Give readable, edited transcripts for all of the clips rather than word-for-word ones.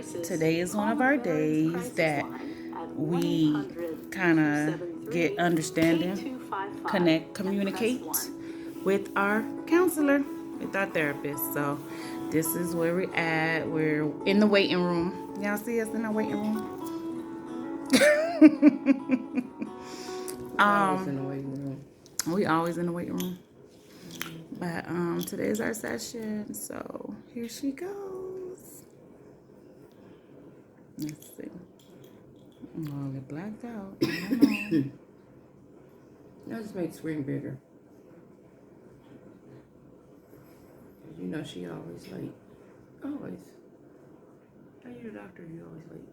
Today is one of our days that we kind of get understanding, connect, communicate with our counselor, with our therapist. So this is where we're at. We're in the waiting room. Y'all see us in the waiting room? Always in the waiting room. We always in the waiting room. But today's our session, so here she goes. Let's see. Oh, get blacked out. I don't know. That just makes screen bigger. You know she always late. Always. Are you the doctor? You always late.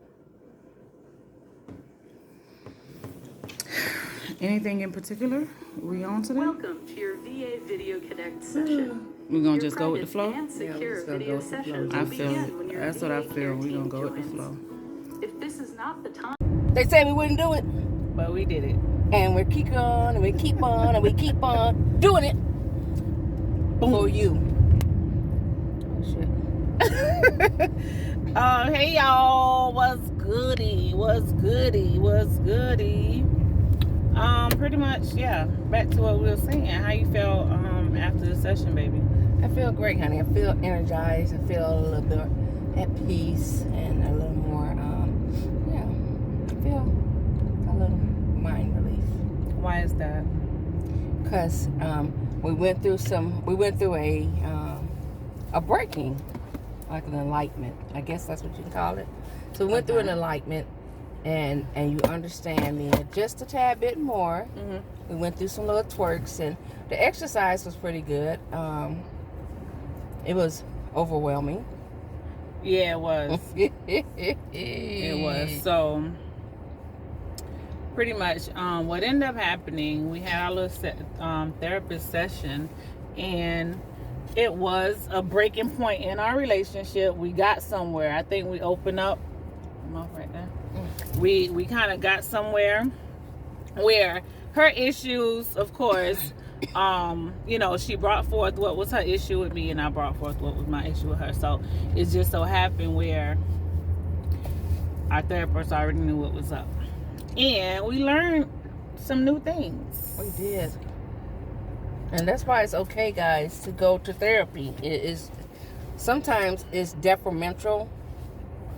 Anything in particular we on today? Welcome to your VA Video Connect session. We're gonna just go with the flow? And secure just gonna video go with the flow. sessions I will feel begin when it. your That's what I VA feel. care We're gonna team go with the joins. flow. If this is not the time, They said we wouldn't do it. But we did it. And we keep on, and we keep on, and we keep on doing it. For you. Oh, shit. Hey y'all, what's goody? What's goody? What's goody? Pretty much, yeah. Back to what we were saying. How you felt after the session, baby? I feel great, honey. I feel energized. I feel a little bit at peace and a little more, I feel a little mind relief. Why is that? Because we went through a breaking, like an enlightenment. I guess that's what you can call it. So we went through an enlightenment, and you understand me just a tad bit more. Mm-hmm. We went through some little twerks, and the exercise was pretty good. It was overwhelming. Yeah, it was. It was. So, pretty much, what ended up happening, we had our little therapist session, and it was a breaking point in our relationship. We got somewhere. I think we opened up. I'm off right there. We kind of got somewhere where her issues, of course, she brought forth what was her issue with me, and I brought forth what was my issue with her. So it just so happened where our therapist already knew what was up, and we learned some new things. We did. And that's why it's okay, guys, to go to therapy. It is sometimes it's detrimental,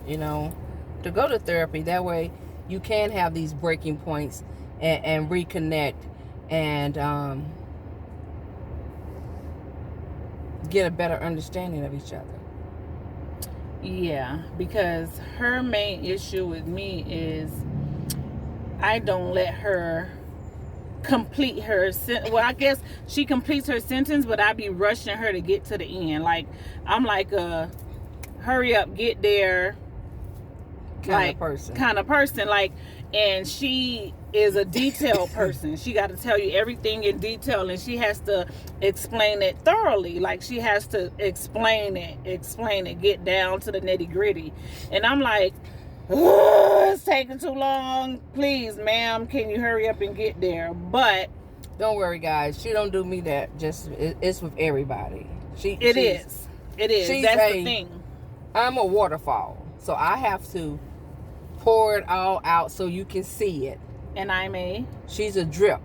to go to therapy. That way you can have these breaking points and reconnect and get a better understanding of each other. Yeah, because her main issue with me is I don't let her complete her I guess she completes her sentence, but I be rushing her to get to the end. Like I'm like a hurry up, get there kind of person. Like, and she is a detailed person. She got to tell you everything in detail, and she has to explain it thoroughly. Like she has to explain it, get down to the nitty gritty. And I'm like, it's taking too long. Please, ma'am, can you hurry up and get there? But don't worry, guys. She don't do me that. Just it's with everybody. It is. That's the thing. I'm a waterfall, so I have to pour it all out so you can see it. And she's a drip.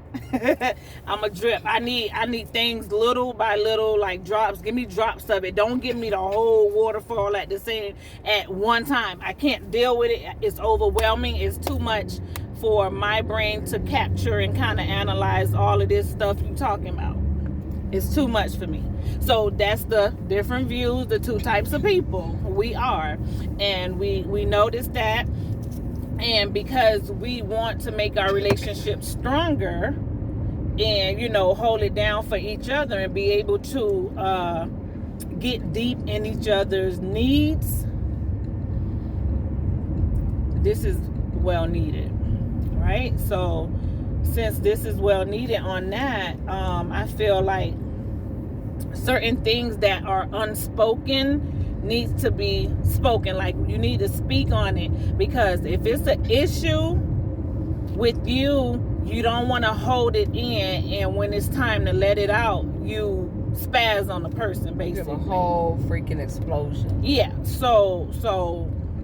I'm a drip. I need things little by little, like drops. Give me drops of it. Don't give me the whole waterfall at one time. I can't deal with it. It's overwhelming. It's too much for my brain to capture and kind of analyze all of this stuff you're talking about. It's too much for me. So that's the different views, the two types of people we are. And we noticed that. And because we want to make our relationship stronger and, hold it down for each other and be able to get deep in each other's needs, this is well needed, right? So since this is well needed on that, I feel like certain things that are unspoken needs to be spoken. Like you need to speak on it, because if it's an issue with you don't want to hold it in, and when it's time to let it out, you spaz on the person, basically. You have a whole freaking explosion. Yeah. So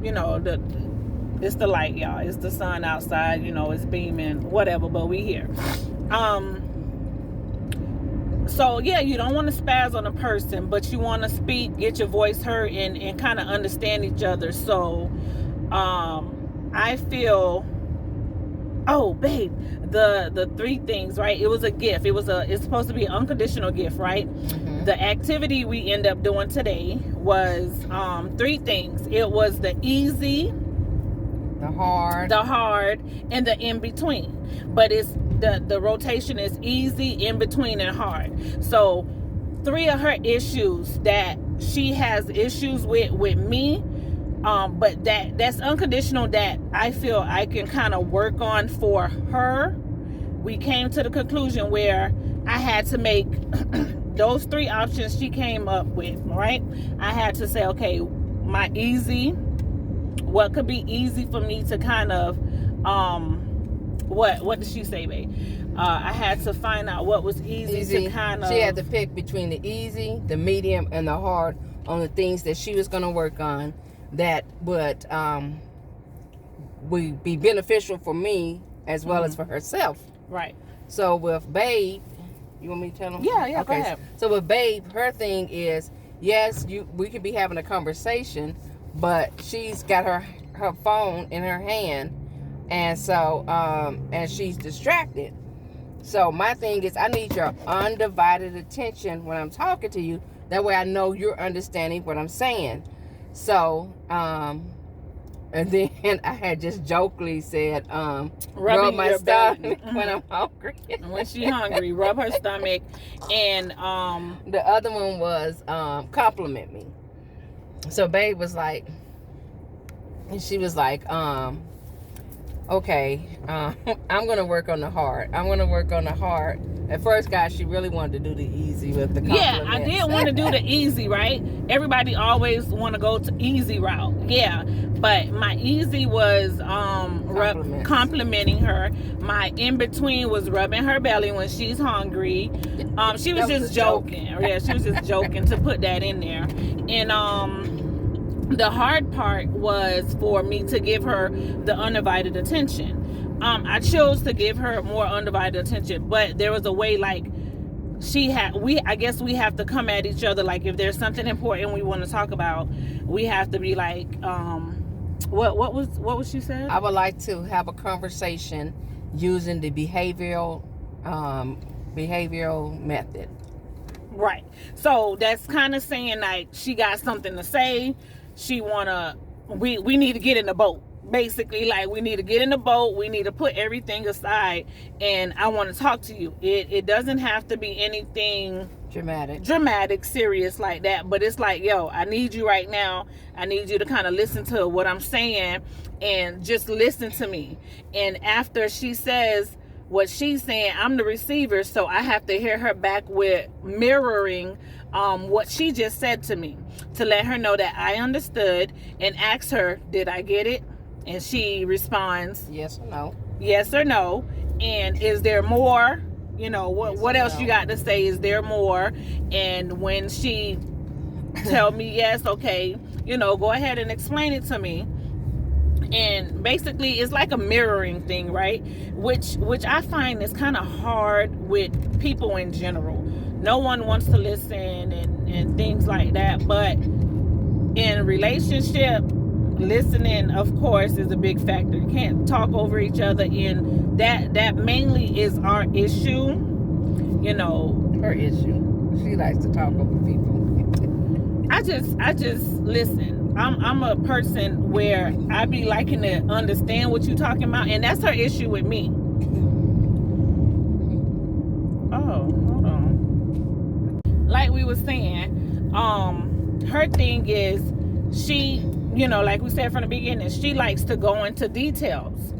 you know, it's the light, y'all. It's the sun outside, you know, it's beaming, whatever, but we here. So yeah, you don't want to spaz on a person, but you want to speak, get your voice heard, and kind of understand each other. So I feel, oh babe, the 3 things, right? It was a gift. It's supposed to be an unconditional gift, right? Mm-hmm. The activity we end up doing today was 3 things. It was the easy, the hard, and the in between. But it's the rotation is easy, in between, and hard. So 3 of her issues that she has issues with me, but that's unconditional, that I feel I can kind of work on for her. We came to the conclusion where I had to make those 3 options she came up with, right? I had to say, okay, my easy, what could be easy for me to kind of what did she say, babe? I had to find out what was easy to kind of... She had to pick between the easy, the medium, and the hard on the things that she was going to work on that would be beneficial for me as well as for herself. Right. So with Babe, you want me to tell them? Yeah, okay. Go ahead. So with Babe, her thing is, yes, we could be having a conversation, but she's got her phone in her hand, and so and she's distracted. So my thing is, I need your undivided attention when I'm talking to you. That way I know you're understanding what I'm saying. So and then I had just jokingly said, rub my stomach when I'm hungry. When she's hungry, rub her stomach. And the other one was compliment me. So Babe was like, and she was like, okay, I'm going to work on the hard. At first, guys, she really wanted to do the easy with the compliments. Yeah, I did want to do the easy, right? Everybody always want to go to easy route. Yeah, but my easy was complimenting her. My in-between was rubbing her belly when she's hungry. She was just joking. Yeah, she was just joking to put that in there. And the hard part was for me to give her the undivided attention. I chose to give her more undivided attention, but there was a way, like, I guess we have to come at each other. Like, if there's something important we want to talk about, we have to be like, what was she said? I would like to have a conversation using the behavioral method. Right. So that's kind of saying, like, she got something to say. We need to get in the boat. Basically, like, we need to get in the boat. We need to put everything aside, and I want to talk to you. It doesn't have to be anything dramatic, serious like that. But it's like, yo, I need you right now. I need you to kind of listen to what I'm saying and just listen to me. And after she says what she's saying, I'm the receiver, so I have to hear her back with mirroring what she just said to me, to let her know that I understood, and ask her, did I get it? And she responds, yes or no. Yes or no. And is there more? You know, what else no. You got to say? Is there more? And when she tell me yes, okay, you know, go ahead and explain it to me. And basically, it's like a mirroring thing, right? Which I find is kind of hard with people in general. No one wants to listen and things like that. But in relationship, listening, of course, is a big factor. You can't talk over each other, and that mainly is our issue. You know, her issue. She likes to talk over people. I just listen. I'm a person where I be liking to understand what you're talking about, and that's her issue with me. Oh, hold on. Like we were saying, her thing is, she, you know, like we said from the beginning, she likes to go into details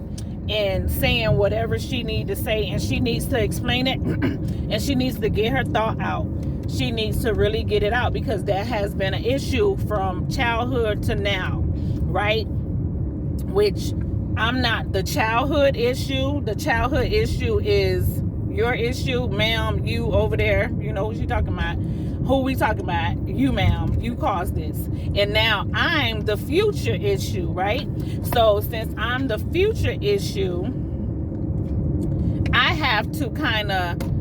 and saying whatever she needs to say, and she needs to explain it, and she needs to get her thought out. She needs to really get it out, because that has been an issue from childhood to now, right? Which I'm not the childhood issue. The childhood issue is your issue, ma'am. You over there, you know what you're talking about. Who we talking about? You, ma'am. You caused this. And now I'm the future issue, right? So since I'm the future issue, I have to kind of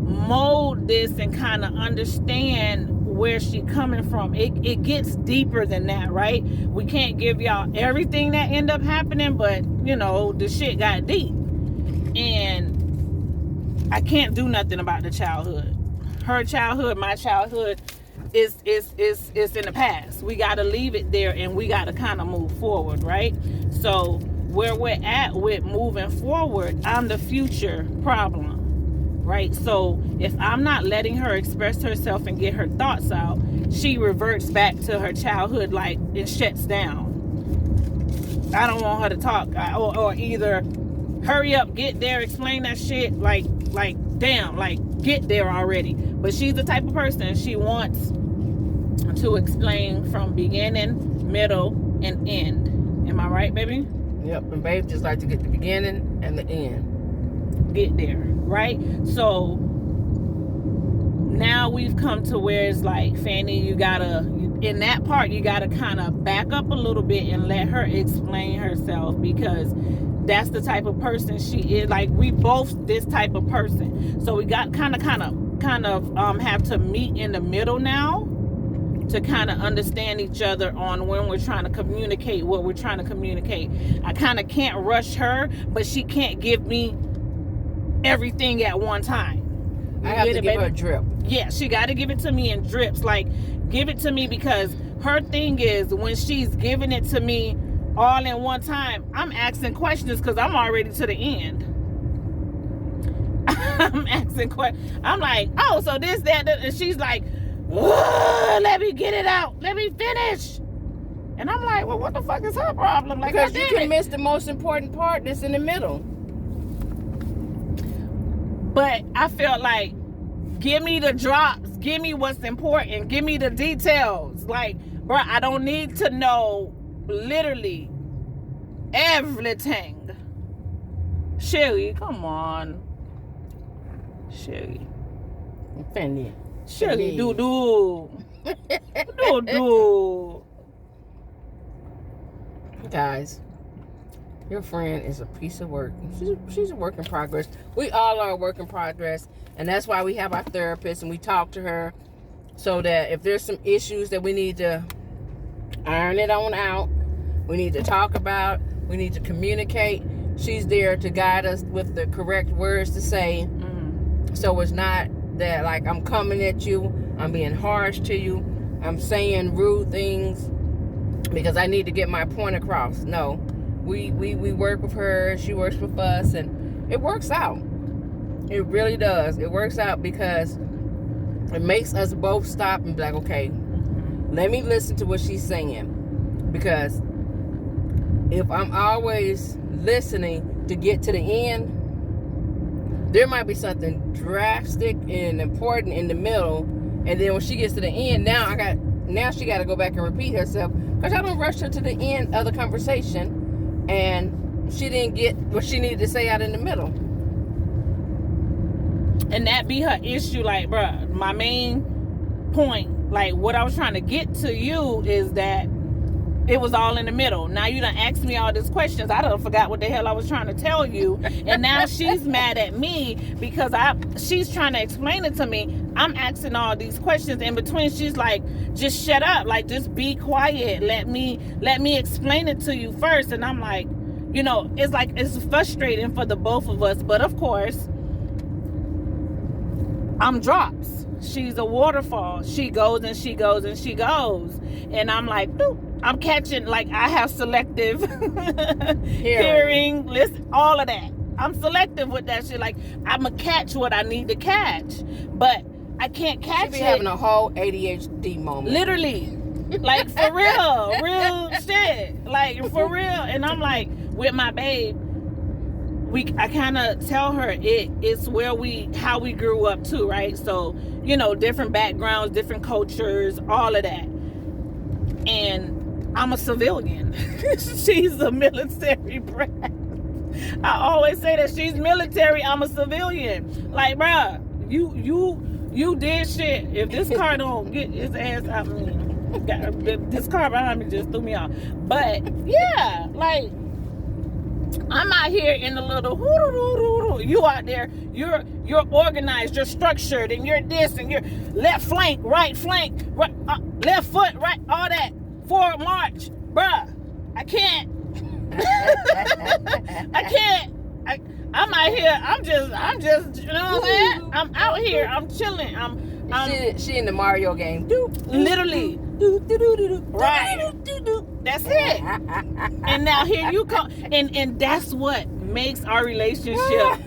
mold this and kind of understand where she coming from. It gets deeper than that, right? We can't give y'all everything that end up happening, but you know, the shit got deep. And I can't do nothing about the childhood. Her childhood, my childhood is in the past. We got to leave it there and we got to kind of move forward, right? So where we're at with moving forward, I'm the future problem, right? So if I'm not letting her express herself and get her thoughts out, she reverts back to her childhood, like, and shuts down. I don't want her to talk, or either hurry up, get there, explain that shit, like damn, like get there already. But she's the type of person, she wants to explain from beginning, middle, and end. Am I right, baby? Yep, and babe just like to get the beginning and the end. Get there, right? So now we've come to where it's like, Fanny, you gotta, in that part, you gotta kind of back up a little bit and let her explain herself, because that's the type of person she is. Like, we both this type of person. So we got kind of have to meet in the middle now to kind of understand each other on when we're trying to communicate what we're trying to communicate. I kind of can't rush her, but she can't give me everything at one time. I have to give her a drip. Yeah, she got to give it to me in drips. Like, give it to me, because her thing is, when she's giving it to me all in one time, I'm asking questions because I'm already to the end. I'm asking questions. I'm like, oh, so this, that, and she's like, let me get it out. Let me finish. And I'm like, well, what the fuck is her problem? Like, because you can miss the most important part that's in the middle. But I felt like, give me the drops. Give me what's important. Give me the details. Like, bro, I don't need to know literally everything. Sherry, come on. Sherry. Fanny. Sherry, do. Guys, your friend is a piece of work. She's a work in progress. We all are a work in progress. And that's why we have our therapist and we talk to her, so that if there's some issues that we need to iron it on out, we need to talk about, we need to communicate, she's there to guide us with the correct words to say. So it's not that like I'm coming at you, I'm being harsh to you, I'm saying rude things because I need to get my point across. No, we work with her, she works with us, and it works out. It really does. It works out because it makes us both stop and be like, okay, let me listen to what she's saying. Because if I'm always listening to get to the end, there might be something drastic and important in the middle, and then when she gets to the end, now she got to go back and repeat herself, because I don't rush her to the end of the conversation, and she didn't get what she needed to say out in the middle. And that be her issue. Like, bruh, my main point, like what I was trying to get to you, is that it was all in the middle. Now you done asked me all these questions. I done forgot what the hell I was trying to tell you. And now she's mad at me because she's trying to explain it to me. I'm asking all these questions in between. She's like, just shut up. Like, just be quiet. Let me explain it to you first. And I'm like, you know, it's like, it's frustrating for the both of us. But of course, I'm drops. She's a waterfall. She goes and she goes and she goes. And I'm like, doop. I'm catching, like, I have selective hearing, listen, all of that. I'm selective with that shit. Like, I'm going to catch what I need to catch. But I can't catch it. She be having a whole ADHD moment. Literally. Like, for real. Real shit. Like, for real. And I'm like, with my babe, I kind of tell her it's how we grew up too, right? So, you know, different backgrounds, different cultures, all of that. And I'm a civilian. She's a military brat. I always say that she's military, I'm a civilian. Like, bruh, you You did shit. If this car don't get his ass out of me, this car behind me just threw me off. But yeah, like I'm out here in the little you out there, you're organized, you're structured, and you're this, and you're left flank, right, left foot, right, all that. Forward march, bruh. I can't. I can't. I'm out here. I'm just. You know what I'm saying? I'm out here. I'm chilling. She in the Mario game. Literally. Right. That's it. And now here you come. And that's what makes our relationship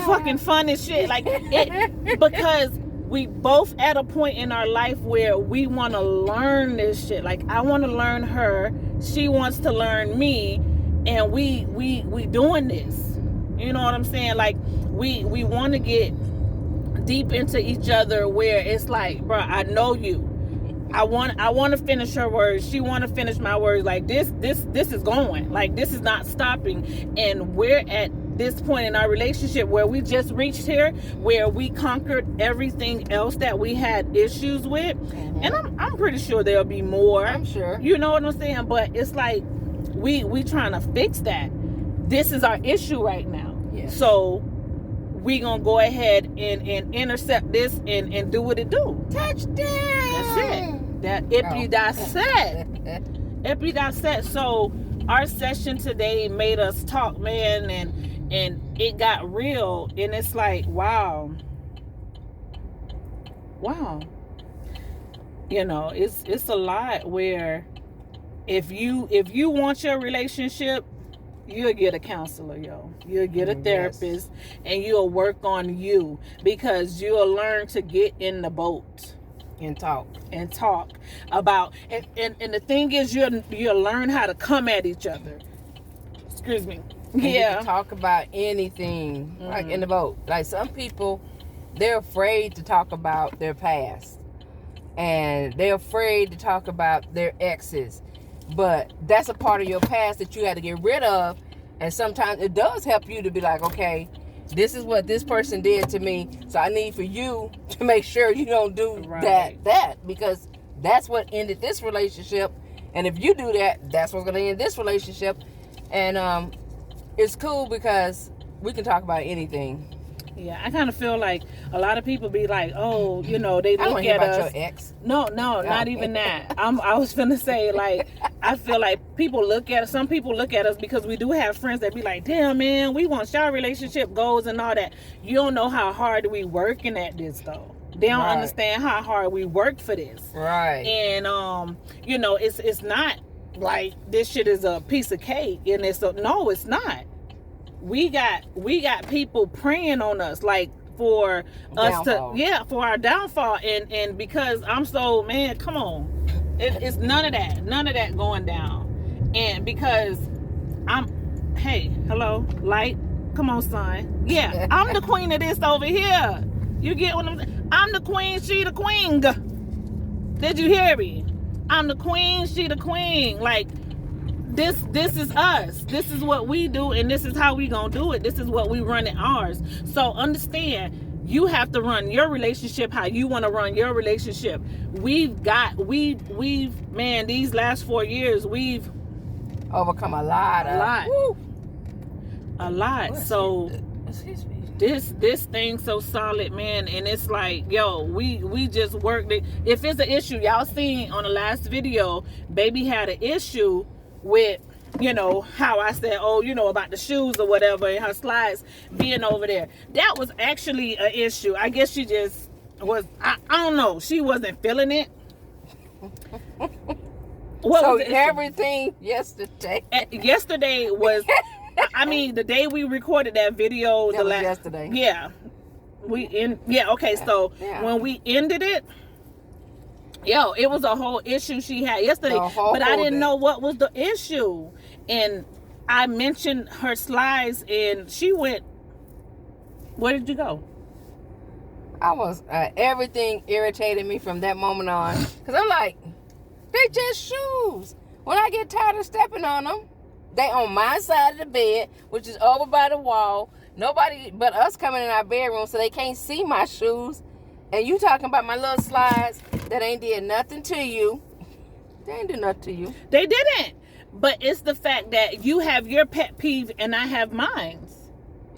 fucking fun as shit. Like it, because we both at a point in our life where we want to learn this shit. Like I want to learn her. She wants to learn me. And we doing this. You know what I'm saying? Like we want to get deep into each other where it's like, bro, I know you. I want to finish her words. She want to finish my words. Like this is going. Like this is not stopping. And we're at this point in our relationship where we just reached here, where we conquered everything else that we had issues with. Mm-hmm. And I'm pretty sure there'll be more. I'm sure. You know what I'm saying? But it's like we trying to fix that. This is our issue right now. Yes. So we gonna go ahead and intercept this and do what it do. Touchdown. That's it. That that's set. So our session today made us talk, man, and it got real. And it's like, wow. You know, it's a lot where if you want your relationship, you'll get a counselor, yo. You'll get a therapist, yes. And you'll work on you because you'll learn to get in the boat and talk about. And the thing is, you'll learn how to come at each other. Excuse me. And yeah. You can talk about anything, like in the boat. Like some people, they're afraid to talk about their past, and they're afraid to talk about their exes. But that's a part of your past that you had to get rid of. And sometimes it does help you to be like, okay, this is what this person did to me. So I need for you to make sure you don't do that. Because that's what ended this relationship. And if you do that, that's what's going to end this relationship. And it's cool because we can talk about anything. Yeah, I kind of feel like a lot of people be like, oh, you know, they look at us. Your ex. No, not even that. I was finna say, like, I feel like some people look at us because we do have friends that be like, damn, man, we want y'all relationship goals and all that. You don't know how hard we working at this, though. They don't understand how hard we worked for this. Right. And, you know, it's not like this shit is a piece of cake. And it's not. We got people praying on us, like for downfall. For our downfall, and because I'm so, man, come on, it's none of that going down, and because hello, light, come on, son, yeah, I'm the queen of this over here. You get what I'm saying? I'm the queen, she the queen. Did you hear me? I'm the queen, she the queen, like. This is us. This is what we do, and this is how we gonna do it. This is what we run in ours. So understand, you have to run your relationship how you want to run your relationship. We've man, these last 4 years we've overcome a lot. So this thing so solid, man, and it's like, yo, we just worked it. If it's an issue, y'all seen on the last video, baby had an issue with, you know, how I said, oh, you know, about the shoes or whatever, and her slides being over there. That was actually an issue. I guess she just was, I don't know, she wasn't feeling it. So everything yesterday. Yesterday was, I mean, the day we recorded that video. That was yesterday. Yeah. So when we ended it, yo, it was a whole issue she had yesterday, but I didn't know what was the issue. And I mentioned her slides, and she went, where did you go? I was, everything irritated me from that moment on. Because I'm like, they just shoes. When I get tired of stepping on them, they on my side of the bed, which is over by the wall. Nobody but us coming in our bedroom, so they can't see my shoes. And you talking about my little slides that ain't did nothing to you. They ain't do nothing to you. They didn't. But it's the fact that you have your pet peeve and I have mine.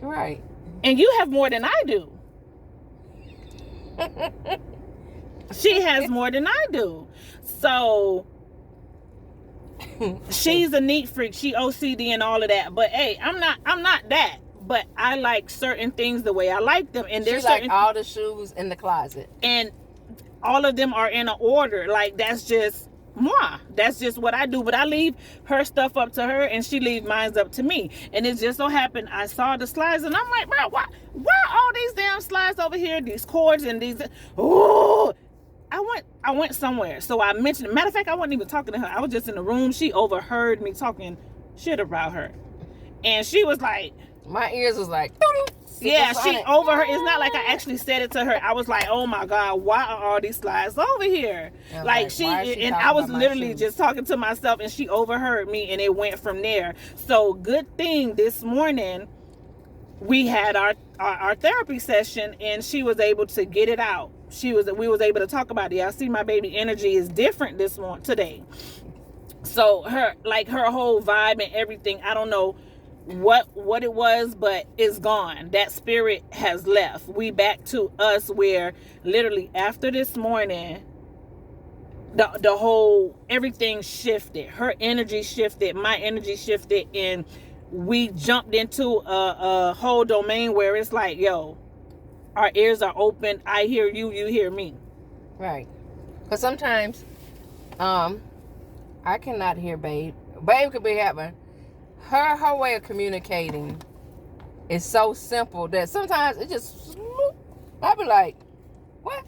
Right. And you have more than I do. She has more than I do. So she's a neat freak. She OCD and all of that. But hey, I'm not that. But I like certain things the way I like them. And there's like all the shoes in the closet. And all of them are in an order. Like, that's just moi. That's just what I do. But I leave her stuff up to her and she leaves mine up to me. And it just so happened I saw the slides and I'm like, bro, why all these damn slides over here, these cords and these, oh, I went somewhere. So I mentioned it. Matter of fact, I wasn't even talking to her. I was just in the room. She overheard me talking shit about her. And she was like, my ears was like, yeah, she overheard. It's not like I actually said it to her. I was like, oh my God, why are all these slides over here? Like she and I was literally just talking to myself and she overheard me and it went from there. So good thing this morning we had our therapy session and she was able to get it out. We was able to talk about it. I see my baby energy is different today. So her whole vibe and everything, I don't know what it was, but it's gone. That spirit has left. We back to us where literally after this morning the whole everything shifted. Her energy shifted, my energy shifted, and we jumped into a whole domain where it's like, yo, our ears are open. I hear you, you hear me. Right. Because sometimes I cannot hear babe. Babe could be having her way of communicating is so simple that sometimes it just, I'll be like, what?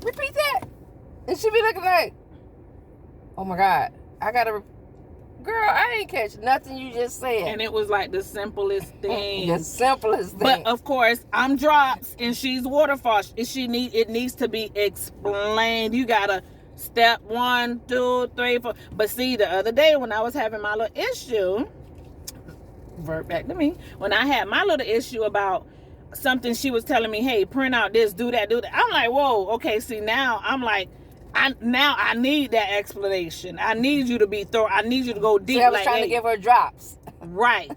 Repeat that. And she be looking like, oh my God, I gotta, girl, I ain't catch nothing you just said. And it was like the simplest thing. The simplest thing. But of course, I'm drops and she's waterfall. It needs to be explained. You gotta step 1, 2, 3, 4. But see, the other day when I was having my little issue, revert back to me, when I had my little issue about something, she was telling me, hey, print out this, do that. I'm like, whoa, okay, see, now I'm like, I need that explanation. I need you to be thorough. I need you to go deep. So I was trying to give her drops. Right.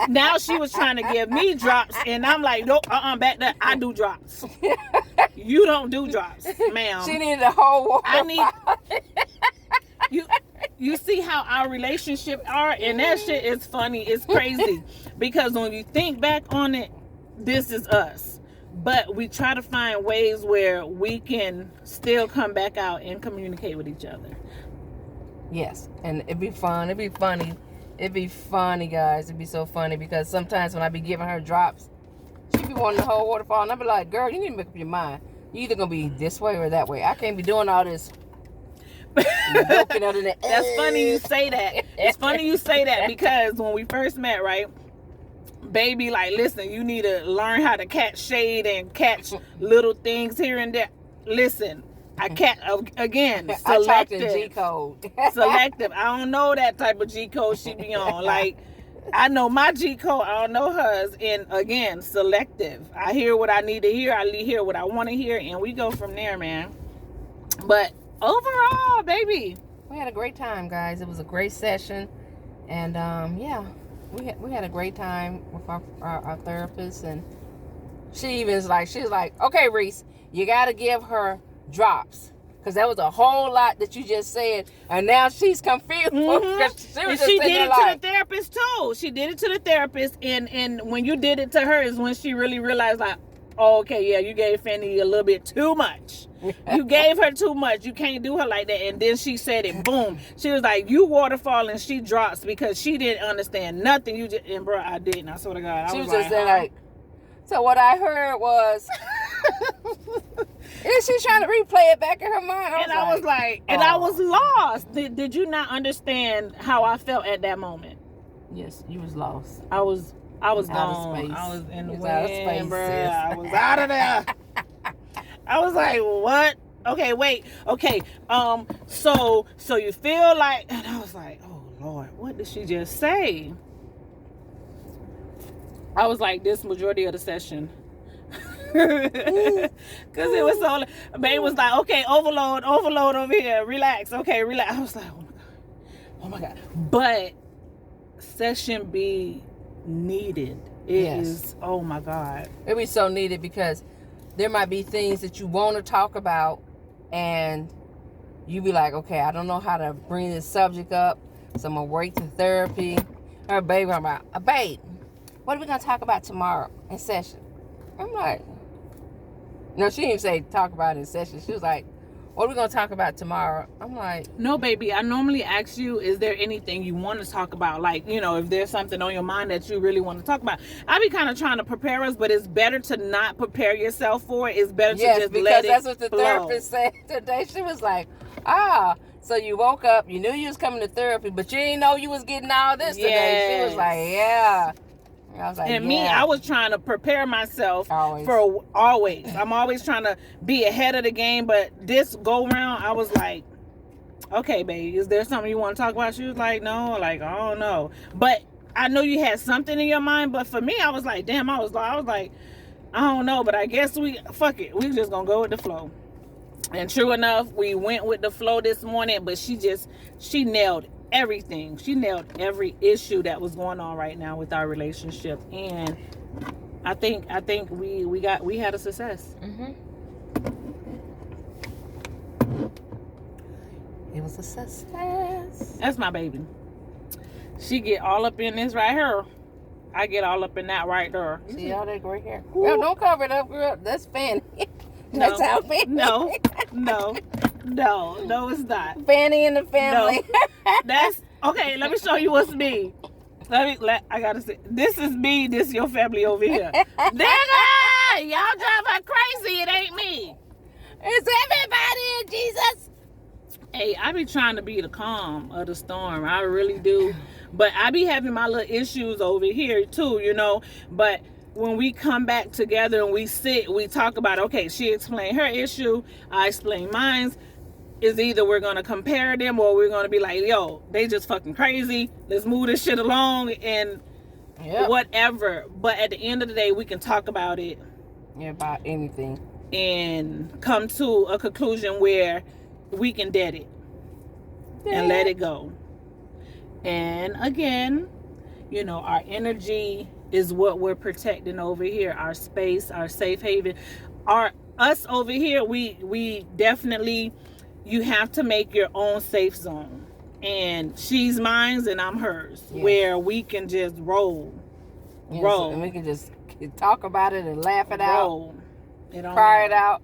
Now she was trying to give me drops, and I'm like, nope, back there. I do drops. You don't do drops, ma'am. She needed a whole water. I need you see how our relationship are, and that shit is funny. It's crazy because when you think back on it, this is us. But we try to find ways where we can still come back out and communicate with each other. Yes, and it'd be fun. It'd be funny. It'd be funny, guys. It'd be so funny because sometimes when I be giving her drops, she be wanting the whole waterfall, and I be like, girl, you need to make up your mind. You either gonna be this way or that way. I can't be doing all this. That's funny you say that. It's funny you say that because when we first met, right? Baby, like, listen, you need to learn how to catch shade and catch little things here and there. Listen, I catch, again, selective. I G-code. Selective. I don't know that type of G-code she be on. Like, I know my G-code, I don't know hers. And again, selective. I hear what I need to hear. I hear what I want to hear. And we go from there, man. But overall, baby, we had a great time, guys. It was a great session. And, yeah. We had a great time with our therapist, and she was like, okay, Reese, you got to give her drops. Because that was a whole lot that you just said, and now she's confused. Mm-hmm. She did it to the therapist, too. She did it to the therapist, and when you did it to her is when she really realized, like, oh, okay, yeah, you gave Fanny a little bit too much. You gave her too much. You can't do her like that. And then she said it, boom. She was like, you waterfall, and she drops because she didn't understand nothing. You just, and bro, I didn't. I swear to God. She was just like, so what I heard was, is she trying to replay it back in her mind? I was like, and I was lost. Did you not understand how I felt at that moment? Yes, you was lost. I was gone. I was in the wind, bro. I was out of there. I was like, what? Okay, wait. Okay. So you feel like, and I was like, oh Lord, what did she just say? I was like this majority of the session. Because it was so, babe was like, okay, overload over here, relax, okay, relax. I was like, oh my God. But session B needed. It is, oh my God. It be so needed because there might be things that you want to talk about and you be like, okay, I don't know how to bring this subject up, so I'm going to wait to therapy. Her baby, I'm like, babe, what are we going to talk about tomorrow in session? I'm like, no, she didn't even say talk about it in session. She was like, what are we going to talk about tomorrow? I'm like, no, baby, I normally ask you, is there anything you want to talk about? Like, you know, if there's something on your mind that you really want to talk about. I be kind of trying to prepare us, but it's better to not prepare yourself for it. It's better to just let it because that's what the flow. therapist said today. She was like, so you woke up, you knew you was coming to therapy, but you didn't know you was getting all this today. She was like, yeah. I was like, and me, I was trying to prepare myself for always. I'm always trying to be ahead of the game, but this go round, I was like, okay, babe, is there something you want to talk about? She was like, no, like, I don't know. But I know you had something in your mind, but for me, I was like, damn, I was like, I don't know, but I guess fuck it. We just gonna go with the flow. And true enough, we went with the flow this morning, but she nailed everything. She nailed every issue that was going on right now with our relationship. And I think we had a success. Mm-hmm. It was a success. That's my baby. She get all up in this right here. I get all up in that right there. See all that gray hair? Girl, don't cover it up, girl. That's Fanny. That's how Fanny. No, it's not. Fanny in the family. No. That's okay. Let me show you what's me. I gotta say, this is me. This is your family over here. Nigga, y'all drive her crazy. It ain't me. It's everybody in Jesus. Hey, I be trying to be the calm of the storm. I really do. But I be having my little issues over here too, you know. But when we come back together and we sit, we talk about, okay, she explained her issue, I explain mine. Is either we're going to compare them or we're going to be like, yo, they just fucking crazy. Let's move this shit along and whatever. But at the end of the day, we can talk about it. Yeah, about anything. And come to a conclusion where we can dead it and let it go. And again, you know, our energy is what we're protecting over here. Our space, our safe haven. Us over here, we definitely, you have to make your own safe zone. And she's mine and I'm hers. Yes. Where we can just roll. Yes, and we can just talk about it and laugh it out. Cry it out.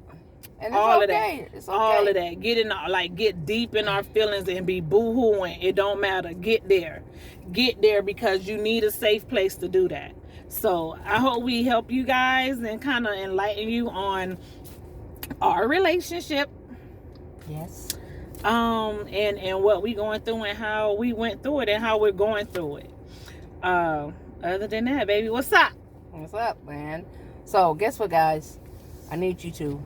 And it's all okay. Of that. It's okay. All of that. Get deep in our feelings and be boo-hooing. It don't matter. Get there. Get there because you need a safe place to do that. So I hope we help you guys and kind of enlighten you on our relationship. Yes. And what we going through and how we went through it and how we're going through it. Other than that, baby, what's up? What's up, man? So guess what, guys? I need you to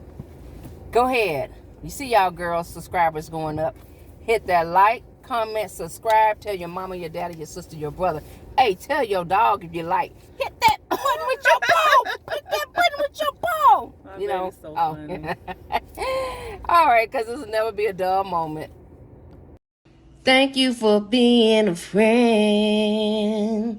go ahead. You see y'all girls subscribers going up. Hit that like, comment, subscribe. Tell your mama, your daddy, your sister, your brother. Hey, tell your dog if you like. Hit that button with your paw. Hit that button with your paw. You know. So funny. All right, because this will never be a dull moment. Thank you for being a friend.